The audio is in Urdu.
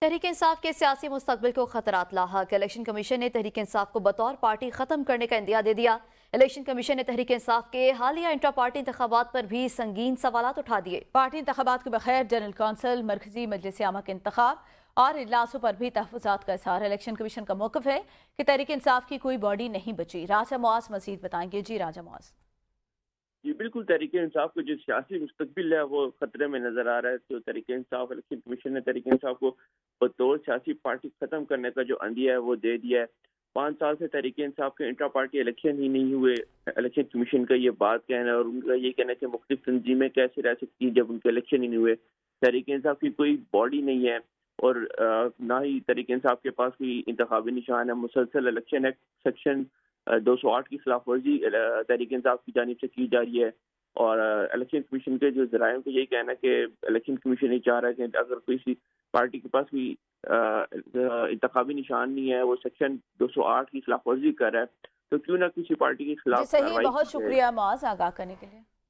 تحریک انصاف کے سیاسی مستقبل کو خطرات لاحق۔ الیکشن کمیشن نے تحریک انصاف کو بطور پارٹی ختم کرنے کا اندیا دے دیا۔ الیکشن کمیشن نے تحریک انصاف کے حالیہ انٹرا پارٹی انتخابات پر بھی سنگین سوالات اٹھا دیے۔ پارٹی انتخابات کے بغیر جنرل کونسل، مرکزی مجلس عامہ کے انتخاب اور اجلاسوں پر بھی تحفظات کا اظہار۔ الیکشن کمیشن کا موقف ہے کہ تحریک انصاف کی کوئی باڈی نہیں بچی۔ راجہ معاذ مزید بتائیں گے۔ جی راجہ معاذ۔ جی بالکل، تحریک انصاف کا جو سیاسی مستقبل ہے وہ خطرے میں نظر آ رہا ہے۔ تو تحریک انصاف، الیکشن کمیشن نے تحریک انصاف کو بطور سیاسی پارٹی ختم کرنے کا جو عندیہ ہے وہ دے دیا ہے۔ 5 سال سے تحریک انصاف کے انٹرا پارٹی الیکشن ہی نہیں ہوئے۔ الیکشن کمیشن کا یہ بات کہنا ہے اور ان کا یہ کہنا ہے کہ مختلف تنظیمیں کیسے رہ سکتی ہیں جب ان کے الیکشن ہی نہیں ہوئے۔ تحریک انصاف کی کوئی باڈی نہیں ہے اور نہ ہی تحریک انصاف کے پاس کوئی انتخابی نشان ہے۔ مسلسل الیکشن ایکٹ سیکشن 208 کی خلاف ورزی تحریک انصاف کی جانب سے کی جا رہی ہے، اور الیکشن کمیشن کے جو ذرائع کو یہی کہنا ہے کہ الیکشن کمیشن یہ چاہ رہا ہے کہ اگر کسی پارٹی کے پاس کوئی انتخابی نشان نہیں ہے، وہ سیکشن 208 کی خلاف ورزی کر رہا ہے، تو کیوں نہ کسی پارٹی کے جی خلاف صحیح، کارروائی بہت کی جائے۔ شکریہ معاذ آگاہ کرنے کے لیے۔